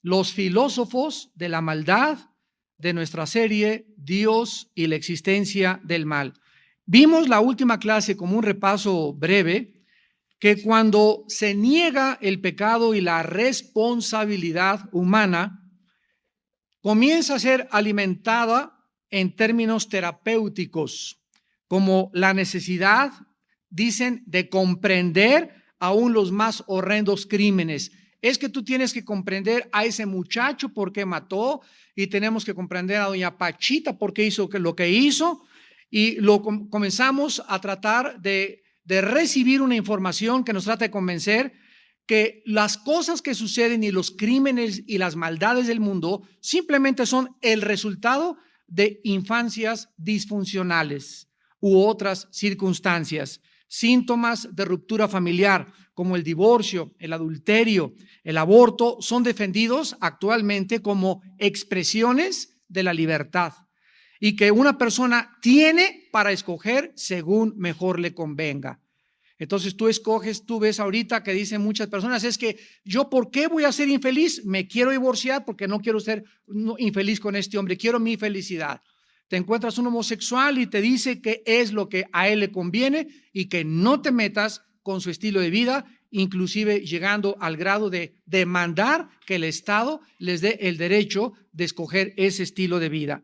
los filósofos de la maldad de nuestra serie Dios y la existencia del mal. Vimos la última clase como un repaso breve, que cuando se niega el pecado y la responsabilidad humana, comienza a ser alimentada en términos terapéuticos, como la necesidad, dicen, de comprender aún los más horrendos crímenes. Es que tú tienes que comprender a ese muchacho por qué mató, y tenemos que comprender a doña Pachita por qué hizo lo que hizo, y comenzamos a tratar de recibir una información que nos trata de convencer que las cosas que suceden y los crímenes y las maldades del mundo simplemente son el resultado de infancias disfuncionales u otras circunstancias, síntomas de ruptura familiar como el divorcio, el adulterio, el aborto, son defendidos actualmente como expresiones de la libertad y que una persona tiene para escoger según mejor le convenga. Entonces tú escoges, tú ves ahorita que dicen muchas personas, es que yo ¿por qué voy a ser infeliz? Me quiero divorciar porque no quiero ser infeliz con este hombre, quiero mi felicidad. Te encuentras un homosexual y te dice que es lo que a él le conviene y que no te metas con su estilo de vida, inclusive llegando al grado de demandar que el Estado les dé el derecho de escoger ese estilo de vida.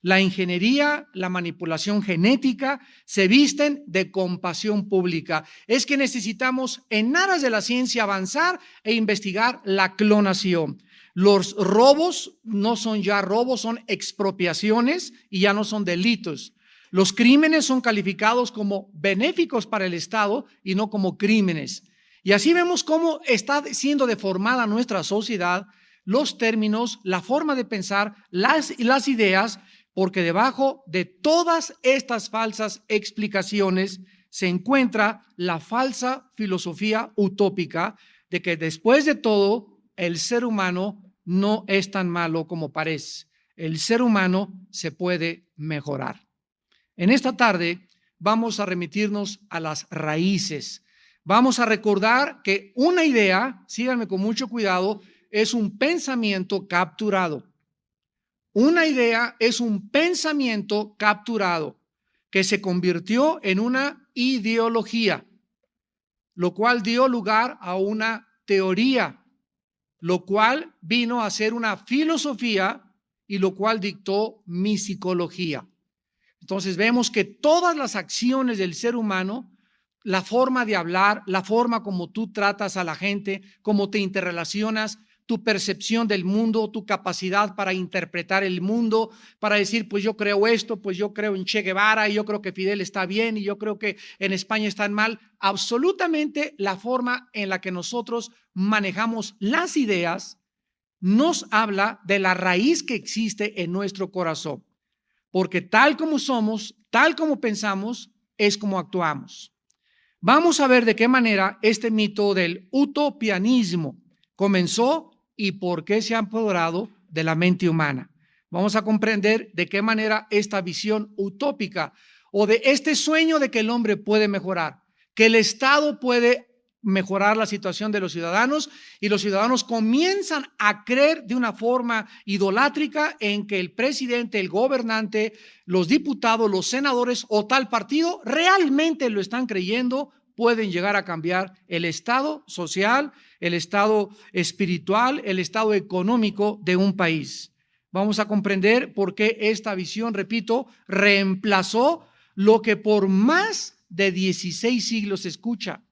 La ingeniería, la manipulación genética se visten de compasión pública. Es que necesitamos, en aras de la ciencia, avanzar e investigar la clonación. Los robos no son ya robos, son expropiaciones y ya no son delitos. Los crímenes son calificados como benéficos para el Estado y no como crímenes. Y así vemos cómo está siendo deformada nuestra sociedad, los términos, la forma de pensar, las ideas, porque debajo de todas estas falsas explicaciones se encuentra la falsa filosofía utópica de que después de todo el ser humano no es tan malo como parece. El ser humano se puede mejorar. En esta tarde vamos a remitirnos a las raíces. Vamos a recordar que una idea, síganme con mucho cuidado, es un pensamiento capturado. Una idea es un pensamiento capturado que se convirtió en una ideología, lo cual dio lugar a una teoría, lo cual vino a ser una filosofía y lo cual dictó mi psicología. Entonces vemos que todas las acciones del ser humano, la forma de hablar, la forma como tú tratas a la gente, cómo te interrelacionas, tu percepción del mundo, tu capacidad para interpretar el mundo, para decir, pues yo creo esto, pues yo creo en Che Guevara, y yo creo que Fidel está bien, y yo creo que en España están mal. Absolutamente la forma en la que nosotros manejamos las ideas nos habla de la raíz que existe en nuestro corazón. Porque tal como somos, tal como pensamos, es como actuamos. Vamos a ver de qué manera este mito del utopianismo comenzó y por qué se ha apoderado de la mente humana. Vamos a comprender de qué manera esta visión utópica o de este sueño de que el hombre puede mejorar, que el Estado puede mejorar la situación de los ciudadanos y los ciudadanos comienzan a creer de una forma idolátrica en que el presidente, el gobernante, los diputados, los senadores o tal partido realmente lo están creyendo, pueden llegar a cambiar el estado social, el estado espiritual, el estado económico de un país. Vamos a comprender por qué esta visión, repito, reemplazó lo que por más de 16 siglos se escucha.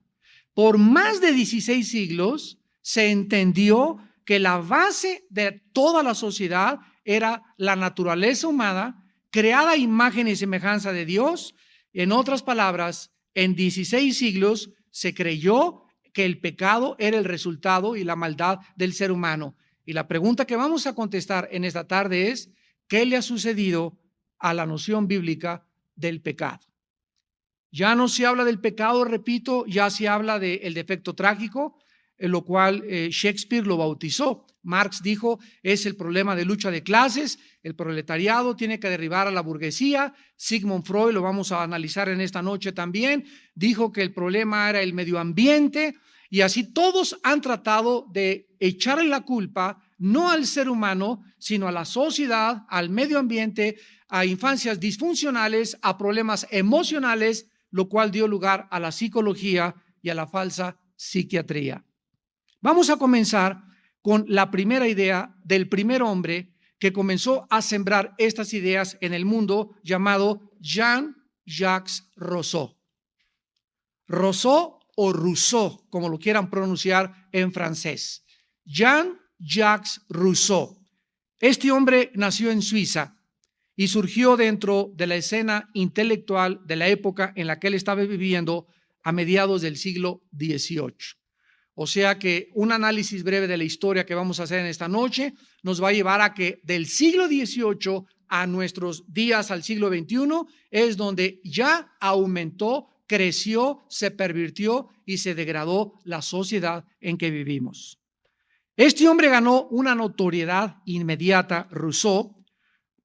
Por más de 16 siglos se entendió que la base de toda la sociedad era la naturaleza humana, creada a imagen y semejanza de Dios. En otras palabras, en 16 siglos se creyó que el pecado era el resultado y la maldad del ser humano. Y la pregunta que vamos a contestar en esta tarde es, ¿qué le ha sucedido a la noción bíblica del pecado? Ya no se habla del pecado, repito, ya se habla del defecto trágico, en lo cual Shakespeare lo bautizó. Marx dijo, es el problema de lucha de clases, el proletariado tiene que derribar a la burguesía. Sigmund Freud, lo vamos a analizar en esta noche también, dijo que el problema era el medio ambiente, y así todos han tratado de echarle la culpa no al ser humano, sino a la sociedad, al medio ambiente, a infancias disfuncionales, a problemas emocionales, lo cual dio lugar a la psicología y a la falsa psiquiatría. Vamos a comenzar con la primera idea del primer hombre que comenzó a sembrar estas ideas en el mundo, llamado Jean-Jacques Rousseau. Rousseau o Rousseau, como lo quieran pronunciar en francés. Jean-Jacques Rousseau. Este hombre nació en Suiza y surgió dentro de la escena intelectual de la época en la que él estaba viviendo a mediados del siglo XVIII. O sea que un análisis breve de la historia que vamos a hacer en esta noche nos va a llevar a que del siglo XVIII a nuestros días, al siglo XXI, es donde ya aumentó, creció, se pervirtió y se degradó la sociedad en que vivimos. Este hombre ganó una notoriedad inmediata, Rousseau,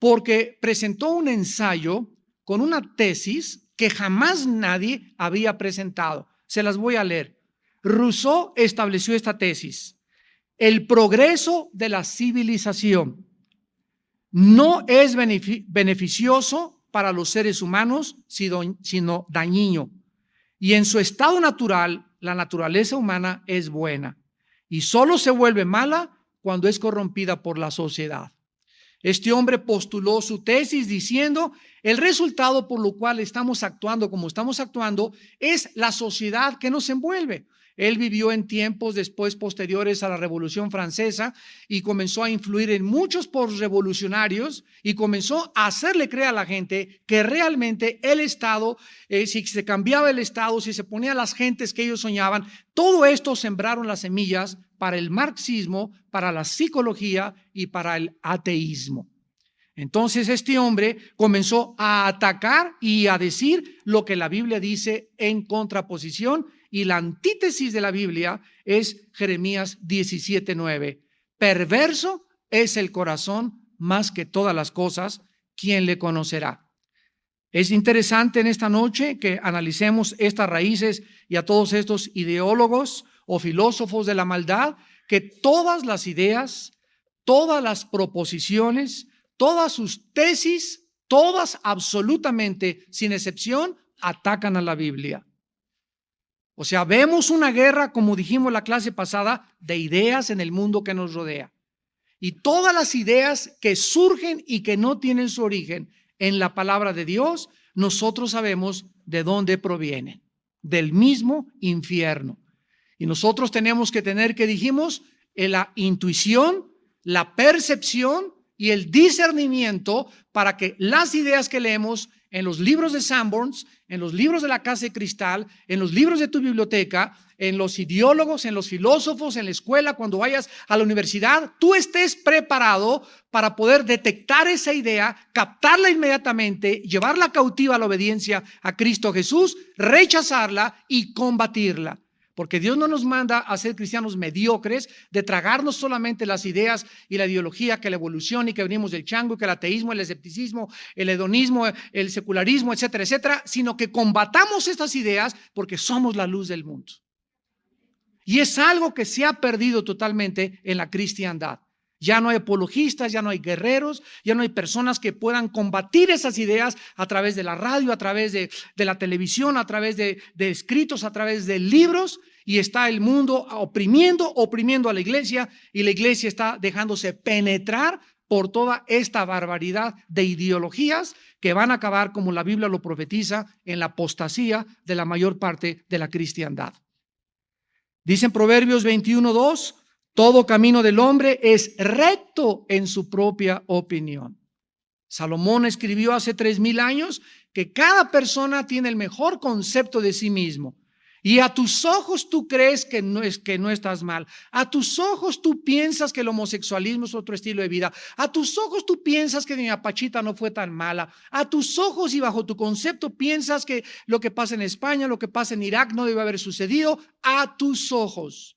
porque presentó un ensayo con una tesis que jamás nadie había presentado. Se las voy a leer. Rousseau estableció esta tesis: el progreso de la civilización no es beneficioso para los seres humanos, sino dañino. Y en su estado natural, la naturaleza humana es buena y solo se vuelve mala cuando es corrompida por la sociedad. Este hombre postuló su tesis diciendo: el resultado por lo cual estamos actuando como estamos actuando es la sociedad que nos envuelve. Él vivió en tiempos después posteriores a la Revolución Francesa y comenzó a influir en muchos postrevolucionarios y comenzó a hacerle creer a la gente que realmente el Estado, si se cambiaba el Estado, si se ponía a las gentes que ellos soñaban, todo esto sembraron las semillas para el marxismo, para la psicología y para el ateísmo. Entonces este hombre comenzó a atacar y a decir lo que la Biblia dice en contraposición, y la antítesis de la Biblia es Jeremías 17:9. Perverso es el corazón más que todas las cosas, ¿quién le conocerá? Es interesante en esta noche que analicemos estas raíces y a todos estos ideólogos o filósofos de la maldad, que todas las ideas, todas las proposiciones, todas sus tesis, todas absolutamente, sin excepción, atacan a la Biblia. O sea, vemos una guerra, como dijimos la clase pasada, de ideas en el mundo que nos rodea. Y todas las ideas que surgen y que no tienen su origen en la palabra de Dios, nosotros sabemos de dónde provienen, del mismo infierno. Y nosotros tenemos que tener, que dijimos, la intuición, la percepción y el discernimiento para que las ideas que leemos en los libros de Sanborns, en los libros de la Casa de Cristal, en los libros de tu biblioteca, en los ideólogos, en los filósofos, en la escuela, cuando vayas a la universidad, tú estés preparado para poder detectar esa idea, captarla inmediatamente, llevarla cautiva a la obediencia a Cristo Jesús, rechazarla y combatirla. Porque Dios no nos manda a ser cristianos mediocres, de tragarnos solamente las ideas y la ideología, que la evolución y que venimos del chango, que el ateísmo, el escepticismo, el hedonismo, el secularismo, etcétera, etcétera, sino que combatamos estas ideas porque somos la luz del mundo. Y es algo que se ha perdido totalmente en la cristiandad. Ya no hay apologistas, ya no hay guerreros, ya no hay personas que puedan combatir esas ideas a través de la radio, a través de la televisión, a través de escritos, a través de libros, y está el mundo oprimiendo a la iglesia, y la iglesia está dejándose penetrar por toda esta barbaridad de ideologías que van a acabar, como la Biblia lo profetiza, en la apostasía de la mayor parte de la cristiandad. Dice en Proverbios 21:2, todo camino del hombre es recto en su propia opinión. Salomón escribió hace 3000 años que cada persona tiene el mejor concepto de sí mismo. Y a tus ojos tú crees que no estás mal. A tus ojos tú piensas que el homosexualismo es otro estilo de vida. A tus ojos tú piensas que doña Pachita no fue tan mala. A tus ojos y bajo tu concepto piensas que lo que pasa en España, lo que pasa en Irak no debe haber sucedido. A tus ojos.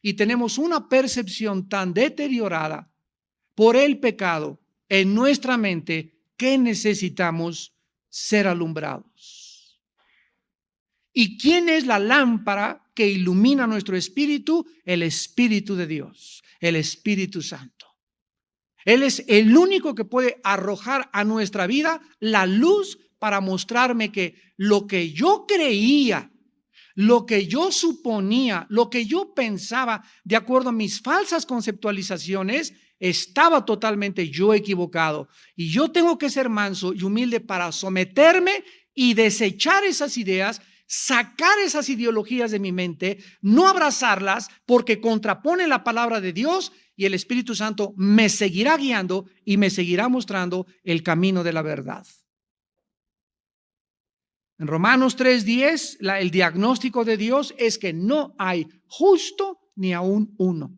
Y tenemos una percepción tan deteriorada por el pecado en nuestra mente que necesitamos ser alumbrados. ¿Y quién es la lámpara que ilumina nuestro espíritu, el Espíritu de Dios, el Espíritu Santo. Él es el único que puede arrojar a nuestra vida la luz para mostrarme que lo que yo creía, lo que yo suponía, lo que yo pensaba, de acuerdo a mis falsas conceptualizaciones, estaba totalmente yo equivocado. Y yo tengo que ser manso y humilde para someterme y desechar esas ideas, sacar esas ideologías de mi mente, no abrazarlas porque contrapone la palabra de Dios, y el Espíritu Santo me seguirá guiando y me seguirá mostrando el camino de la verdad. En Romanos 3:10, el diagnóstico de Dios es que no hay justo ni aún uno.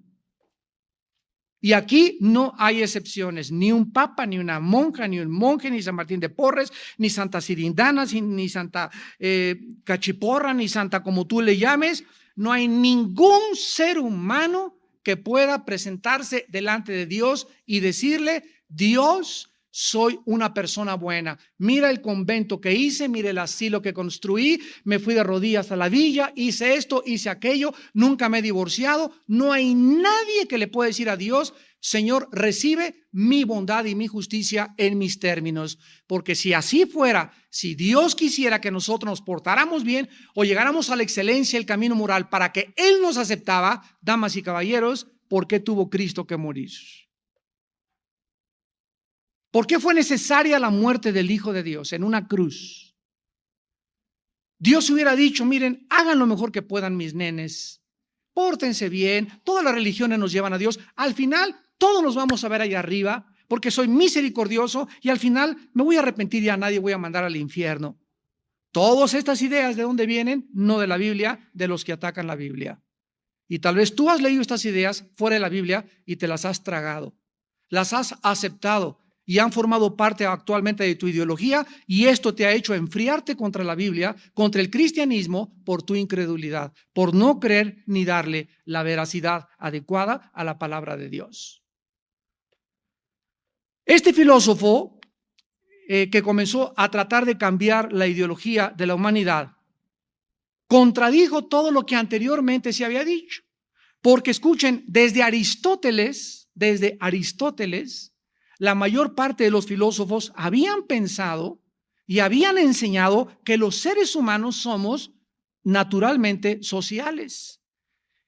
Y aquí no hay excepciones, ni un papa, ni una monja, ni un monje, ni San Martín de Porres, ni Santa Sirindana, ni Santa Cachiporra, ni Santa como tú le llames. No hay ningún ser humano que pueda presentarse delante de Dios y decirle: Dios, soy una persona buena. Mira el convento que hice, mira el asilo que construí, me fui de rodillas a la villa, hice esto, hice aquello, nunca me he divorciado. No hay nadie que le pueda decir a Dios: Señor, recibe mi bondad y mi justicia en mis términos. Porque si así fuera, si Dios quisiera que nosotros nos portáramos bien o llegáramos a la excelencia, el camino moral, para que Él nos aceptaba, damas y caballeros, ¿por qué tuvo Cristo que morir? ¿Por qué fue necesaria la muerte del Hijo de Dios en una cruz? Dios hubiera dicho: miren, hagan lo mejor que puedan mis nenes, pórtense bien, todas las religiones nos llevan a Dios, al final todos nos vamos a ver allá arriba, porque soy misericordioso y al final me voy a arrepentir y a nadie voy a mandar al infierno. Todas estas ideas, ¿de dónde vienen? No de la Biblia, de los que atacan la Biblia. Y tal vez tú has leído estas ideas fuera de la Biblia y te las has tragado, las has aceptado y han formado parte actualmente de tu ideología, y esto te ha hecho enfriarte contra la Biblia, contra el cristianismo, por tu incredulidad, por no creer ni darle la veracidad adecuada a la palabra de Dios. Este filósofo que comenzó a tratar de cambiar la ideología de la humanidad contradijo todo lo que anteriormente se había dicho, porque escuchen, desde Aristóteles, la mayor parte de los filósofos habían pensado y habían enseñado que los seres humanos somos naturalmente sociales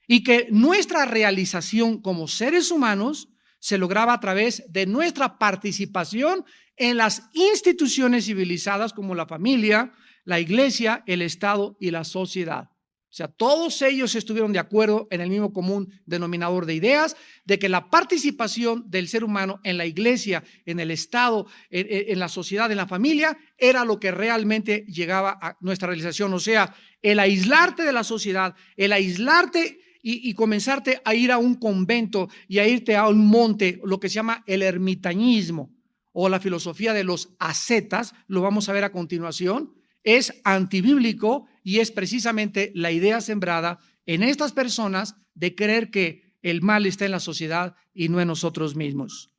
y que nuestra realización como seres humanos se lograba a través de nuestra participación en las instituciones civilizadas como la familia, la iglesia, el Estado y la sociedad. O sea, todos ellos estuvieron de acuerdo en el mismo común denominador de ideas, de que la participación del ser humano en la iglesia, en el Estado, en la sociedad, en la familia, era lo que realmente llegaba a nuestra realización. O sea, el aislarte de la sociedad, el aislarte y comenzarte a ir a un convento y a irte a un monte, lo que se llama el ermitañismo o la filosofía de los ascetas, lo vamos a ver a continuación, es antibíblico y es precisamente la idea sembrada en estas personas de creer que el mal está en la sociedad y no en nosotros mismos.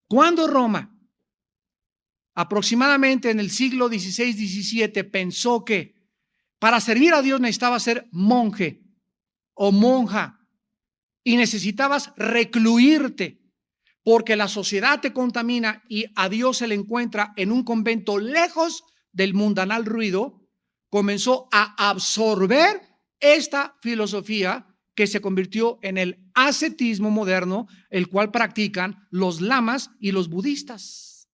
Cuando Roma, aproximadamente en el siglo XVI-XVII, pensó que para servir a Dios necesitaba ser monje o monja y necesitabas recluirte porque la sociedad te contamina y a Dios se le encuentra en un convento lejos del mundanal ruido, comenzó a absorber esta filosofía que se convirtió en el ascetismo moderno, el cual practican los lamas y los budistas.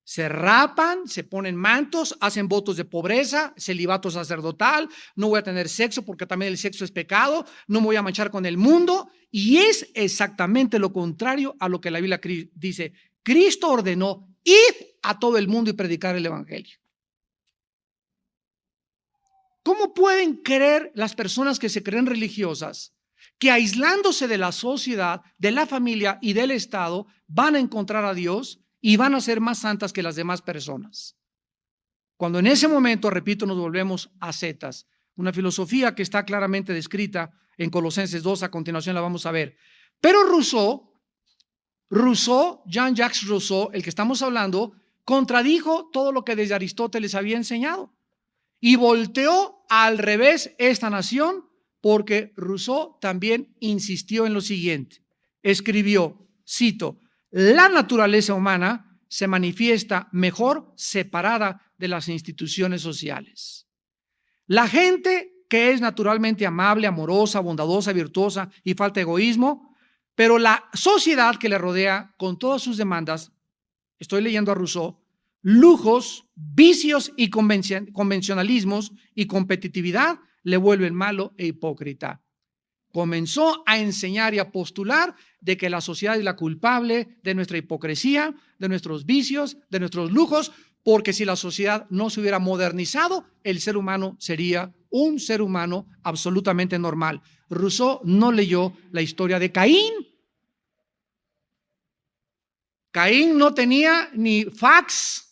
Se rapan, se ponen mantos, hacen votos de pobreza, celibato sacerdotal, no voy a tener sexo porque también el sexo es pecado, no me voy a manchar con el mundo, y es exactamente lo contrario a lo que la Biblia dice. Cristo ordenó: id a todo el mundo y predicar el evangelio. ¿Cómo pueden creer las personas que se creen religiosas que aislándose de la sociedad, de la familia y del Estado van a encontrar a Dios y van a ser más santas que las demás personas? Cuando en ese momento, repito, nos volvemos ascetas, una filosofía que está claramente descrita en Colosenses 2, a continuación la vamos a ver. Pero Rousseau, Jean-Jacques Rousseau, el que estamos hablando, contradijo todo lo que desde Aristóteles había enseñado. y volteó al revés esta nación, porque Rousseau también insistió en lo siguiente. Escribió, cito, la naturaleza humana se manifiesta mejor separada de las instituciones sociales. La gente que es naturalmente amable, amorosa, bondadosa, virtuosa y falta de egoísmo, pero la sociedad que le rodea con todas sus demandas, estoy leyendo a Rousseau, lujos, vicios y convencionalismos y competitividad le vuelven malo e hipócrita. Comenzó a enseñar y a postular de que la sociedad es la culpable de nuestra hipocresía, de nuestros vicios, de nuestros lujos, porque si la sociedad no se hubiera modernizado, el ser humano sería un ser humano absolutamente normal. Rousseau no leyó la historia de Caín. Caín no tenía ni fax,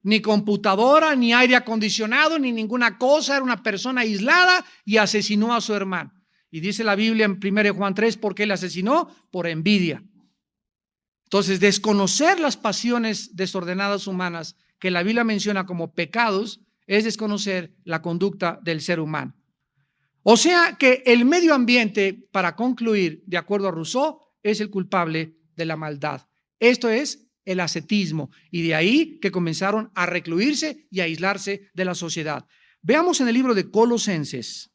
ni computadora, ni aire acondicionado, ni ninguna cosa, era una persona aislada y asesinó a su hermano. Y dice la Biblia en 1 Juan 3, ¿por qué le asesinó? Por envidia. Entonces, desconocer las pasiones desordenadas humanas que la Biblia menciona como pecados es desconocer la conducta del ser humano. O sea que el medio ambiente, para concluir, de acuerdo a Rousseau, es el culpable de la maldad. Esto es el ascetismo, y de ahí que comenzaron a recluirse y a aislarse de la sociedad. Veamos en el libro de Colosenses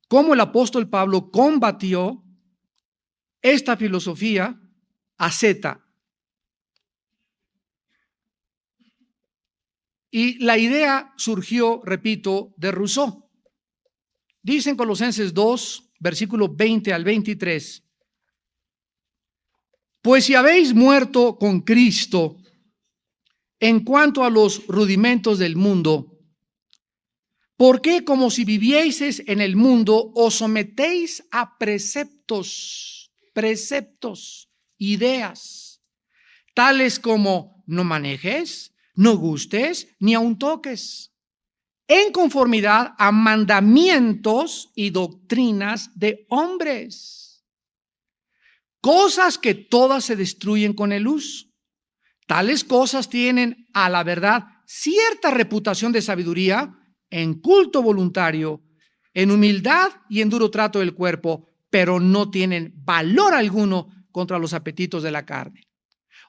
cómo el apóstol Pablo combatió esta filosofía asceta. Y la idea surgió, repito, de Rousseau. Dice en Colosenses 2, versículo 20 al 23, pues si habéis muerto con Cristo en cuanto a los rudimentos del mundo, ¿por qué como si vivieseis en el mundo os sometéis a preceptos, ideas, tales como no manejes, no gustes, ni aun toques, en conformidad a mandamientos y doctrinas de hombres, cosas que todas se destruyen con el uso? Tales cosas tienen a la verdad cierta reputación de sabiduría, en culto voluntario, en humildad y en duro trato del cuerpo, pero no tienen valor alguno contra los apetitos de la carne.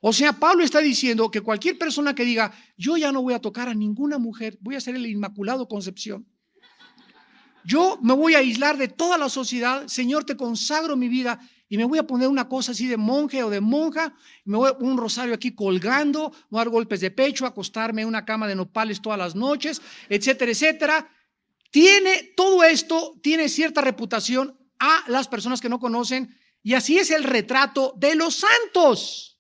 O sea, Pablo está diciendo que cualquier persona que diga, yo ya no voy a tocar a ninguna mujer, voy a ser el Inmaculado Concepción, yo me voy a aislar de toda la sociedad, Señor, te consagro mi vida y me voy a poner una cosa así de monje o de monja, me voy a poner un rosario aquí colgando, voy a dar golpes de pecho, acostarme en una cama de nopales todas las noches, etcétera, etcétera. Todo esto tiene cierta reputación a las personas que no conocen, y así es el retrato de los santos.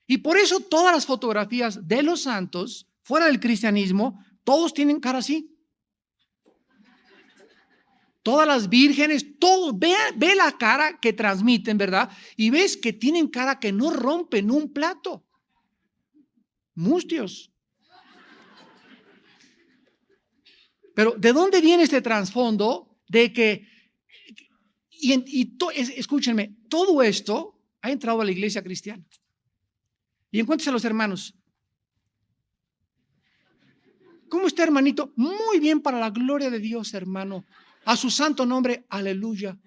Y por eso todas las fotografías de los santos, fuera del cristianismo, todos tienen cara así. Todas las vírgenes, todos, ve la cara que transmiten, ¿verdad? Y ves que tienen cara que no rompen un plato. Mustios. Pero ¿de dónde viene este trasfondo de que, escúchenme, todo esto ha entrado a la iglesia cristiana? Y encuéntrese a los hermanos. ¿Cómo está, hermanito? Muy bien, para la gloria de Dios, hermano. A su santo nombre, aleluya.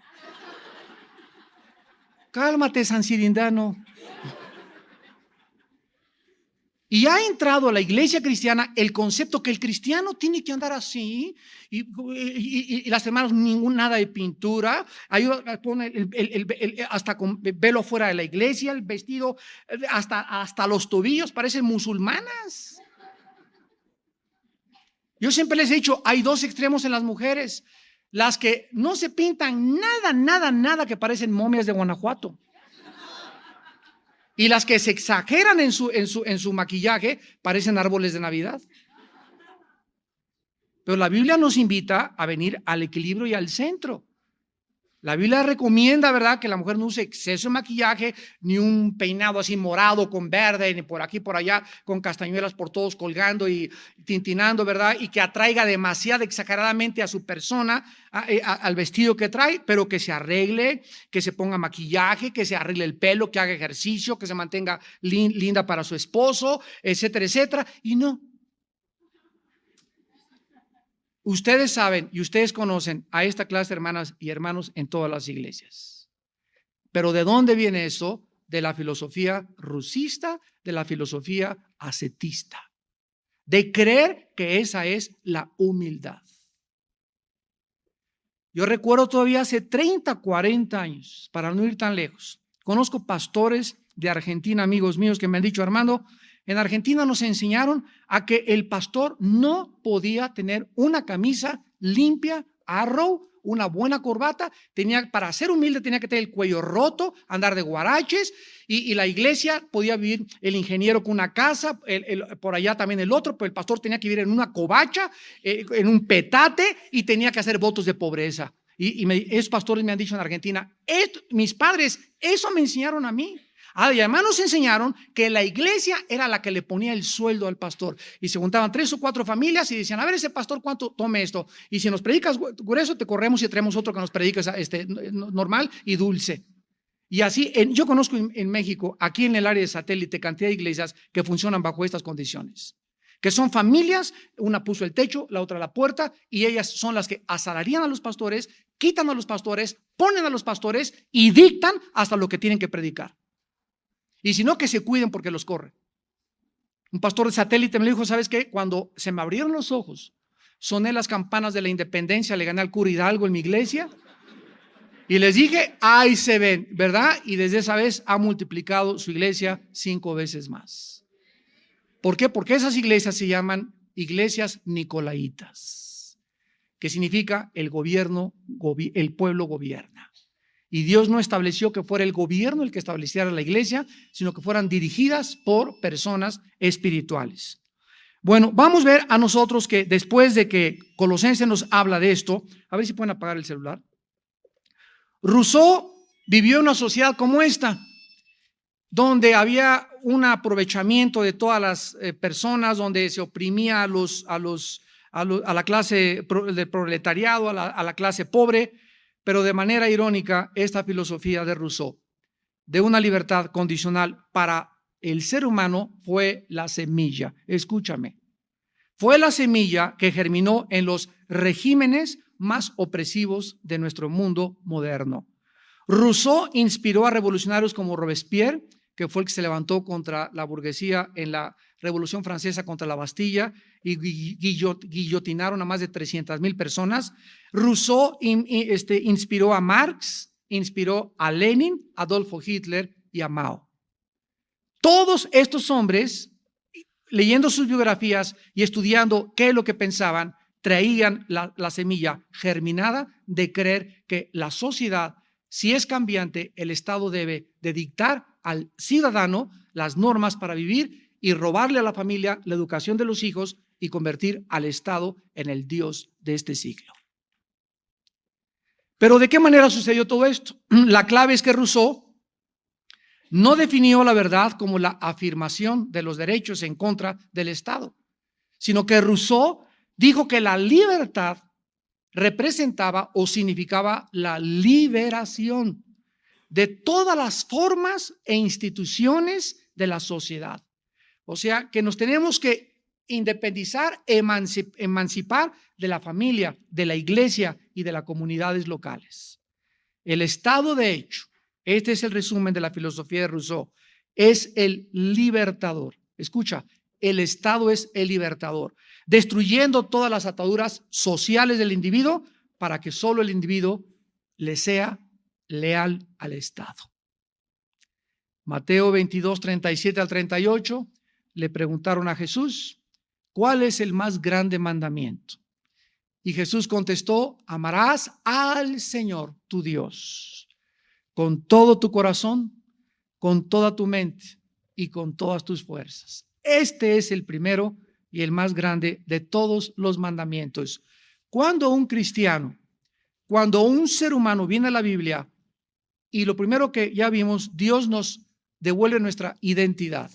Cálmate, San Cirindano. Y ha entrado a la iglesia cristiana el concepto que el cristiano tiene que andar así, y las hermanas, nada de pintura, pone hasta con velo fuera de la iglesia, el vestido hasta los tobillos, parecen musulmanas. Yo siempre les he dicho, hay dos extremos en las mujeres: las que no se pintan nada que parecen momias de Guanajuato, y las que se exageran en su maquillaje, parecen árboles de Navidad. Pero la Biblia nos invita a venir al equilibrio y al centro. La Biblia recomienda, ¿verdad?, que la mujer no use exceso de maquillaje, ni un peinado así morado con verde, ni por aquí, por allá, con castañuelas por todos colgando y tintinando, ¿verdad? Y que atraiga demasiado exageradamente a su persona, al vestido que trae, pero que se arregle, que se ponga maquillaje, que se arregle el pelo, que haga ejercicio, que se mantenga linda para su esposo, etcétera, etcétera. Y no. Ustedes saben y ustedes conocen a esta clase de hermanas y hermanos en todas las iglesias. Pero ¿de dónde viene eso? De la filosofía rusista, de la filosofía ascetista, de creer que esa es la humildad. Yo recuerdo todavía hace 30, 40 años, para no ir tan lejos, conozco pastores de Argentina, amigos míos, que me han dicho: Armando, en Argentina nos enseñaron a que el pastor no podía tener una camisa limpia, arrow, una buena corbata, para ser humilde tenía que tener el cuello roto, andar de guaraches, y la iglesia podía vivir el ingeniero con una casa, por allá también el otro, pero el pastor tenía que vivir en una covacha, en un petate, y tenía que hacer votos de pobreza. Esos pastores me han dicho en Argentina: mis padres, eso me enseñaron a mí. Y además nos enseñaron que la iglesia era la que le ponía el sueldo al pastor, y se juntaban 3 o 4 familias y decían: a ver, ese pastor, ¿cuánto tome esto? Y si nos predicas grueso, te corremos y traemos otro que nos prediques normal y dulce. Y así, yo conozco en México, aquí en el área de satélite, cantidad de iglesias que funcionan bajo estas condiciones, que son familias, una puso el techo, la otra la puerta, y ellas son las que asalarian a los pastores, quitan a los pastores, ponen a los pastores y dictan hasta lo que tienen que predicar. Y si no, que se cuiden porque los corre. Un pastor de satélite me dijo: ¿sabes qué? Cuando se me abrieron los ojos, soné las campanas de la independencia, le gané al cura Hidalgo en mi iglesia y les dije: ahí se ven, ¿verdad? Y desde esa vez ha multiplicado su iglesia 5 veces más. ¿Por qué? Porque esas iglesias se llaman iglesias nicolaitas, que significa el pueblo gobierna. Y Dios no estableció que fuera el gobierno el que estableciera la iglesia, sino que fueran dirigidas por personas espirituales. Bueno, vamos a ver a nosotros que después de que Colosenses nos habla de esto, a ver si pueden apagar el celular. Rousseau vivió en una sociedad como esta, donde había un aprovechamiento de todas las personas, donde se oprimía a la clase del proletariado, a la clase pobre. Pero de manera irónica, esta filosofía de Rousseau, de una libertad condicional para el ser humano, fue la semilla. Escúchame, fue la semilla que germinó en los regímenes más opresivos de nuestro mundo moderno. Rousseau inspiró a revolucionarios como Robespierre, que fue el que se levantó contra la burguesía en la Revolución Francesa contra la Bastilla y guillotinaron a más de 300,000 personas. Rousseau inspiró a Marx, inspiró a Lenin, a Adolfo Hitler y a Mao. Todos estos hombres, leyendo sus biografías y estudiando qué es lo que pensaban, traían la semilla germinada de creer que la sociedad, si es cambiante, el Estado debe de dictar al ciudadano las normas para vivir y robarle a la familia la educación de los hijos y convertir al Estado en el Dios de este siglo. Pero ¿de qué manera sucedió todo esto? La clave es que Rousseau no definió la verdad como la afirmación de los derechos en contra del Estado, sino que Rousseau dijo que la libertad representaba o significaba la liberación de todas las formas e instituciones de la sociedad. O sea, que nos tenemos que independizar, emancipar de la familia, de la iglesia y de las comunidades locales. El Estado, de hecho, este es el resumen de la filosofía de Rousseau, es el libertador. Escucha, el Estado es el libertador, destruyendo todas las ataduras sociales del individuo para que solo el individuo le sea leal al Estado. Mateo 22, 37 al 38, le preguntaron a Jesús: ¿cuál es el más grande mandamiento? Y Jesús contestó: amarás al Señor tu Dios con todo tu corazón, con toda tu mente y con todas tus fuerzas. Este es el primero y el más grande de todos los mandamientos. Cuando un cristiano cuando un ser humano viene a la Biblia y lo primero que ya vimos, Dios nos devuelve nuestra identidad.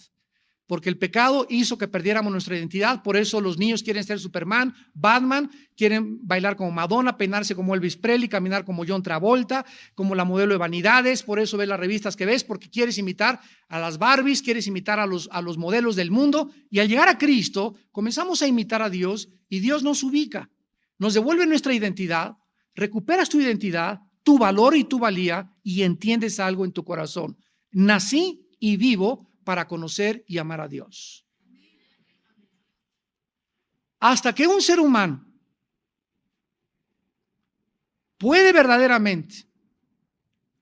Porque el pecado hizo que perdiéramos nuestra identidad. Por eso los niños quieren ser Superman, Batman, quieren bailar como Madonna, peinarse como Elvis Presley, caminar como John Travolta, como la modelo de vanidades. Por eso ves las revistas que ves, porque quieres imitar a las Barbies, quieres imitar a los modelos del mundo. Y al llegar a Cristo, comenzamos a imitar a Dios y Dios nos ubica, nos devuelve nuestra identidad, recuperas tu identidad, tu valor y tu valía y entiendes algo en tu corazón. Nací y vivo para conocer y amar a Dios. Hasta que un ser humano puede verdaderamente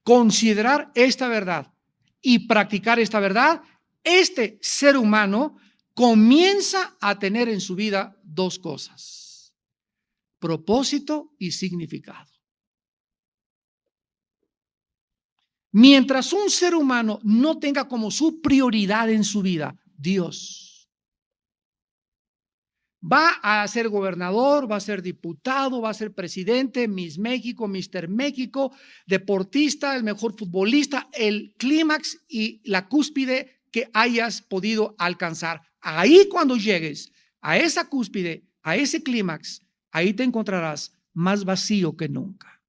considerar esta verdad y practicar esta verdad, este ser humano comienza a tener en su vida dos cosas: propósito y significado. Mientras un ser humano no tenga como su prioridad en su vida Dios, va a ser gobernador, va a ser diputado, va a ser presidente, Miss México, Mister México, deportista, el mejor futbolista, el clímax y la cúspide que hayas podido alcanzar. Ahí cuando llegues a esa cúspide, a ese clímax, ahí te encontrarás más vacío que nunca.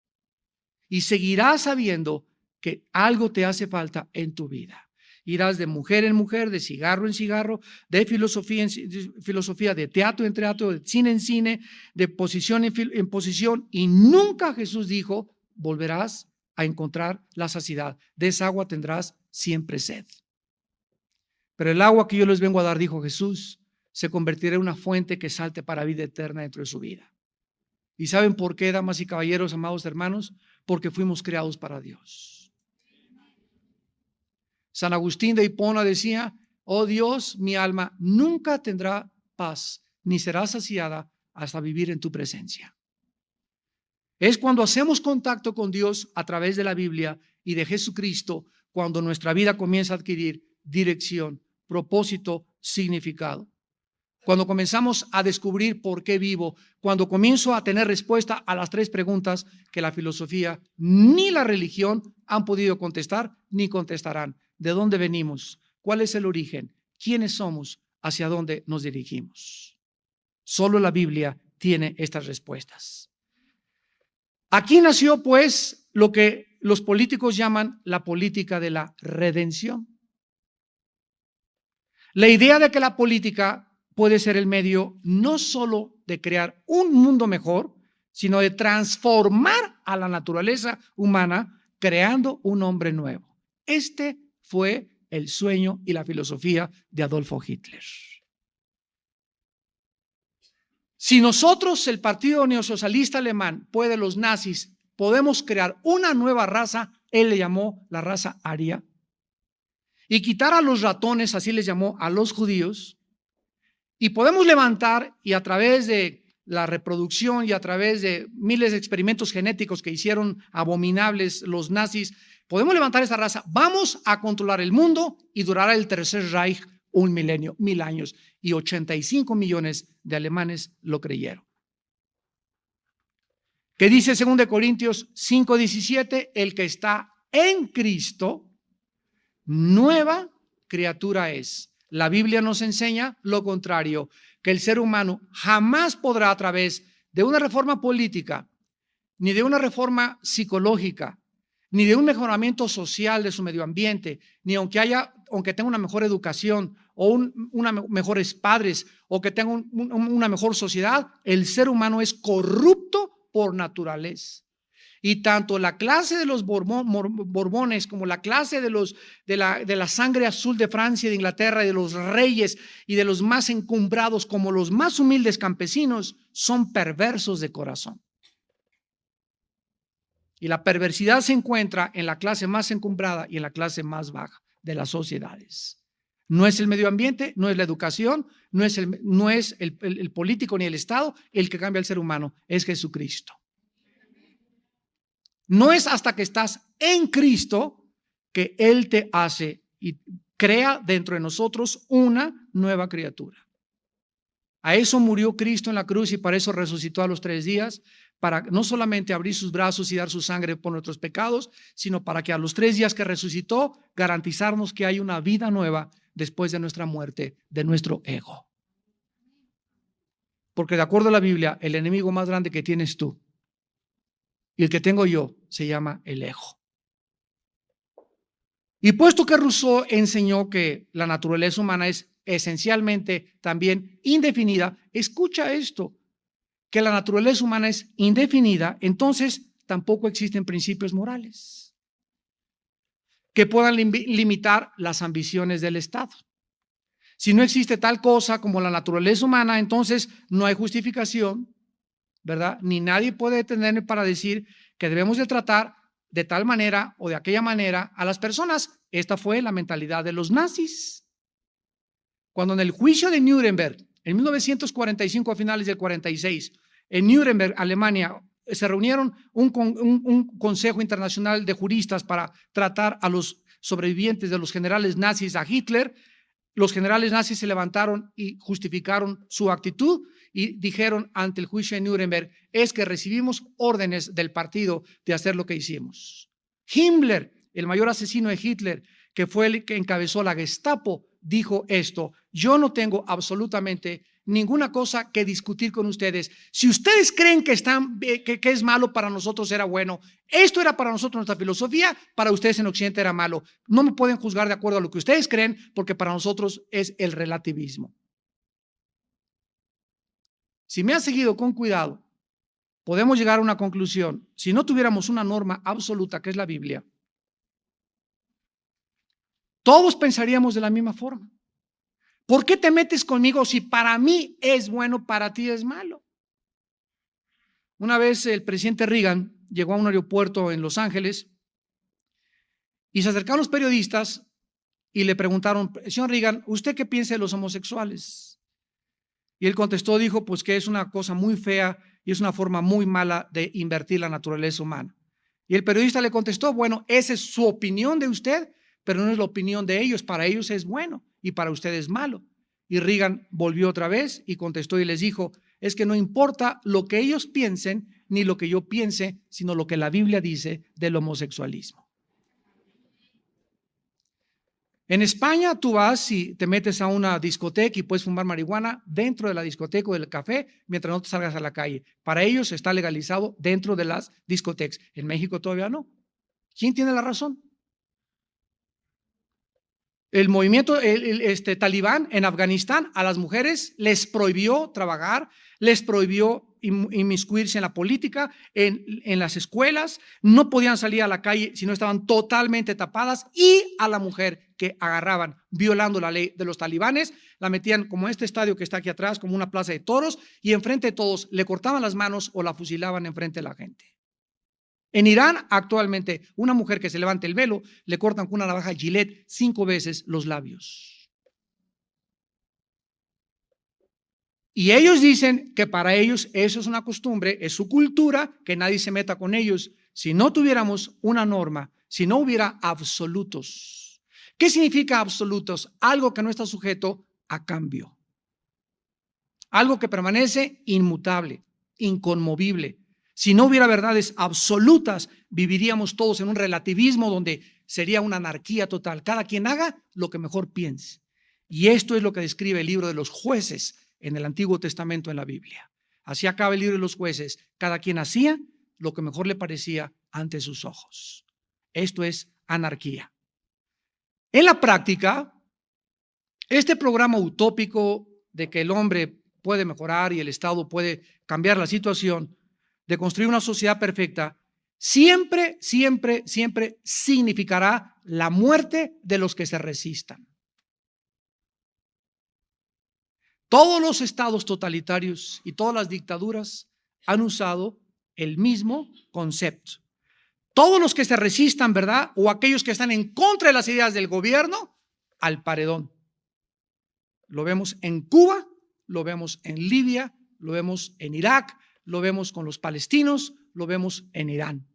Y seguirás sabiendo que algo te hace falta en tu vida. Irás de mujer en mujer, de cigarro en cigarro, de filosofía en filosofía, de teatro en teatro, de cine en cine, de posición en posición, y nunca Jesús dijo: volverás a encontrar la saciedad. De esa agua tendrás siempre sed. Pero el agua que yo les vengo a dar, dijo Jesús, se convertirá en una fuente que salte para vida eterna dentro de su vida. ¿Y saben por qué, damas y caballeros, amados hermanos? Porque fuimos creados para Dios. San Agustín de Hipona decía: oh Dios, mi alma nunca tendrá paz, ni será saciada hasta vivir en tu presencia. Es cuando hacemos contacto con Dios a través de la Biblia y de Jesucristo, cuando nuestra vida comienza a adquirir dirección, propósito, significado. Cuando comenzamos a descubrir por qué vivo, cuando comienzo a tener respuesta a las tres preguntas que la filosofía ni la religión han podido contestar ni contestarán. ¿De dónde venimos? ¿Cuál es el origen? ¿Quiénes somos? ¿Hacia dónde nos dirigimos? Solo la Biblia tiene estas respuestas. Aquí nació, pues, lo que los políticos llaman la política de la redención. La idea de que la política puede ser el medio no solo de crear un mundo mejor, sino de transformar a la naturaleza humana creando un hombre nuevo. Este fue el sueño y la filosofía de Adolfo Hitler. Si nosotros, el Partido Neosocialista Alemán, puede, los nazis, podemos crear una nueva raza, él le llamó la raza aria, y quitar a los ratones, así les llamó a los judíos, y podemos levantar, y a través de la reproducción y a través de miles de experimentos genéticos que hicieron abominables los nazis, podemos levantar esta raza, vamos a controlar el mundo y durará el Tercer Reich 1 milenio, 1000 años, y 85 millones de alemanes lo creyeron. ¿Qué dice 2 Corintios 5:17? El que está en Cristo, nueva criatura es. La Biblia nos enseña lo contrario, que el ser humano jamás podrá, a través de una reforma política, ni de una reforma psicológica, ni de un mejoramiento social de su medio ambiente, ni aunque tenga una mejor educación o mejores padres o que tenga una mejor sociedad, el ser humano es corrupto por naturaleza. Y tanto la clase de los Borbones como la clase de la sangre azul de Francia y de Inglaterra y de los reyes y de los más encumbrados como los más humildes campesinos son perversos de corazón. Y la perversidad se encuentra en la clase más encumbrada y en la clase más baja de las sociedades. No es el medio ambiente, no es la educación, no es el político ni el Estado el que cambia al ser humano, es Jesucristo. No es hasta que estás en Cristo que Él te hace y crea dentro de nosotros una nueva criatura. A eso murió Cristo en la cruz y para eso resucitó a los 3 días, para no solamente abrir sus brazos y dar su sangre por nuestros pecados, sino para que a los 3 días que resucitó, garantizarnos que hay una vida nueva después de nuestra muerte, de nuestro ego. Porque de acuerdo a la Biblia, el enemigo más grande que tienes tú y el que tengo yo se llama el ego. Y puesto que Rousseau enseñó que la naturaleza humana es esencialmente también indefinida, escucha esto, que la naturaleza humana es indefinida, entonces tampoco existen principios morales que puedan limitar las ambiciones del Estado. Si no existe tal cosa como la naturaleza humana, entonces no hay justificación, ¿verdad? Ni nadie puede detenerme para decir que debemos de tratar de tal manera o de aquella manera a las personas. Esta fue la mentalidad de los nazis. Cuando en el juicio de Nuremberg, en 1945, a finales del 46, en Nuremberg, Alemania, se reunieron un consejo internacional de juristas para tratar a los sobrevivientes de los generales nazis a Hitler. Los generales nazis se levantaron y justificaron su actitud y dijeron ante el juicio de Nuremberg, es que recibimos órdenes del partido de hacer lo que hicimos. Himmler, el mayor asesino de Hitler, que fue el que encabezó la Gestapo, dijo esto: yo no tengo absolutamente ninguna cosa que discutir con ustedes. Si ustedes creen que es malo, para nosotros era bueno. Esto era para nosotros nuestra filosofía, para ustedes en Occidente era malo. No me pueden juzgar de acuerdo a lo que ustedes creen, porque para nosotros es el relativismo. Si me has seguido con cuidado, podemos llegar a una conclusión. Si no tuviéramos una norma absoluta, que es la Biblia, todos pensaríamos de la misma forma. ¿Por qué te metes conmigo si para mí es bueno, para ti es malo? Una vez el presidente Reagan llegó a un aeropuerto en Los Ángeles y se acercaron los periodistas y le preguntaron, señor Reagan, ¿usted qué piensa de los homosexuales? Y él contestó, dijo, pues que es una cosa muy fea y es una forma muy mala de invertir la naturaleza humana. Y el periodista le contestó, bueno, esa es su opinión de usted, pero no es la opinión de ellos. Para ellos es bueno y para usted es malo. Y Reagan volvió otra vez y contestó y les dijo, es que no importa lo que ellos piensen ni lo que yo piense, sino lo que la Biblia dice del homosexualismo. En España tú vas y te metes a una discoteca y puedes fumar marihuana dentro de la discoteca o del café mientras no te salgas a la calle. Para ellos está legalizado dentro de las discotecas. En México todavía no. ¿Quién tiene la razón? El movimiento talibán en Afganistán a las mujeres les prohibió trabajar, les prohibió inmiscuirse en la política, en las escuelas, no podían salir a la calle si no estaban totalmente tapadas, y a la mujer que agarraban violando la ley de los talibanes, la metían como este estadio que está aquí atrás, como una plaza de toros, y enfrente de todos le cortaban las manos o la fusilaban enfrente de la gente. En Irán, actualmente, una mujer que se levante el velo, le cortan con una navaja Gillette 5 veces los labios. Y ellos dicen que para ellos eso es una costumbre, es su cultura, que nadie se meta con ellos. Si no tuviéramos una norma, si no hubiera absolutos. ¿Qué significa absolutos? Algo que no está sujeto a cambio. Algo que permanece inmutable, inconmovible. Si no hubiera verdades absolutas, viviríamos todos en un relativismo donde sería una anarquía total. Cada quien haga lo que mejor piense. Y esto es lo que describe el libro de los Jueces en el Antiguo Testamento en la Biblia. Así acaba el libro de los Jueces. Cada quien hacía lo que mejor le parecía ante sus ojos. Esto es anarquía. En la práctica, este programa utópico de que el hombre puede mejorar y el Estado puede cambiar la situación, de construir una sociedad perfecta, siempre, siempre, siempre significará la muerte de los que se resistan. Todos los estados totalitarios y todas las dictaduras han usado el mismo concepto. Todos los que se resistan, ¿verdad? O aquellos que están en contra de las ideas del gobierno, al paredón. Lo vemos en Cuba, lo vemos en Libia, lo vemos en Irak, lo vemos con los palestinos, lo vemos en Irán.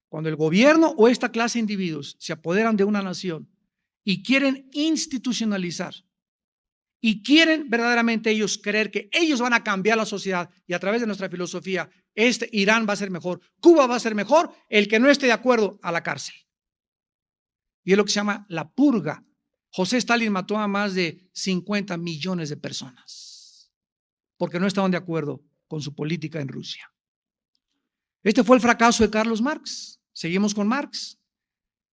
Cuando el gobierno o esta clase de individuos se apoderan de una nación y quieren institucionalizar y quieren verdaderamente ellos creer que ellos van a cambiar la sociedad y a través de nuestra filosofía, Irán va a ser mejor, Cuba va a ser mejor, el que no esté de acuerdo a la cárcel. Y es lo que se llama la purga. José Stalin mató a más de 50 millones de personas porque no estaban de acuerdo con su política en Rusia. Este fue el fracaso de Carlos Marx. Seguimos con Marx.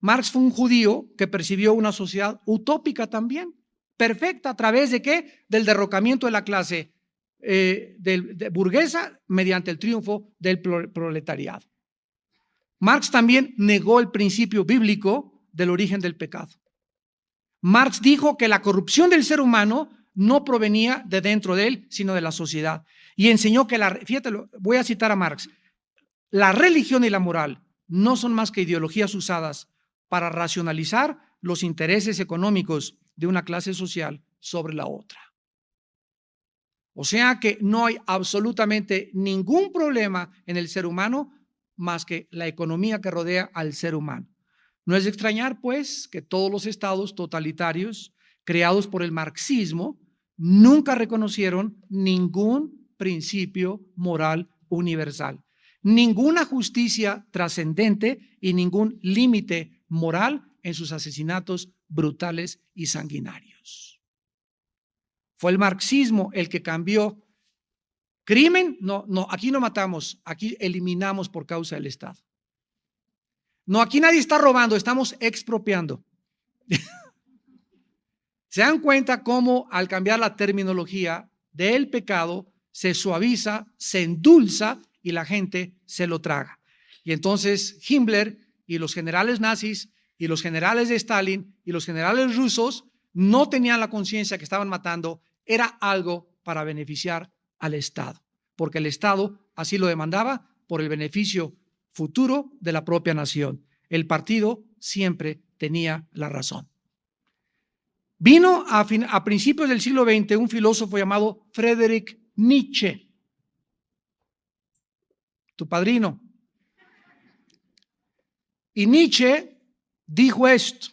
Marx fue un judío que percibió una sociedad utópica también, perfecta, ¿a través de qué? Del derrocamiento de la clase burguesa mediante el triunfo del proletariado. Marx también negó el principio bíblico del origen del pecado. Marx dijo que la corrupción del ser humano no provenía de dentro de él, sino de la sociedad. Y enseñó que, fíjate, voy a citar a Marx, la religión y la moral no son más que ideologías usadas para racionalizar los intereses económicos de una clase social sobre la otra. O sea que no hay absolutamente ningún problema en el ser humano más que la economía que rodea al ser humano. No es de extrañar, pues, que todos los estados totalitarios creados por el marxismo nunca reconocieron ningún principio moral universal, ninguna justicia trascendente y ningún límite moral en sus asesinatos brutales y sanguinarios. Fue el marxismo el que cambió. Crimen, no, aquí no matamos, aquí eliminamos por causa del Estado. No, aquí nadie está robando, estamos expropiando. ¿Se dan cuenta cómo al cambiar la terminología del pecado se suaviza, se endulza y la gente se lo traga? Y entonces Himmler y los generales nazis y los generales de Stalin y los generales rusos no tenían la conciencia que estaban matando, era algo para beneficiar al Estado, porque el Estado así lo demandaba por el beneficio futuro de la propia nación. El partido siempre tenía la razón. Vino a principios del siglo XX un filósofo llamado Friedrich Nietzsche, tu padrino. Y Nietzsche dijo esto: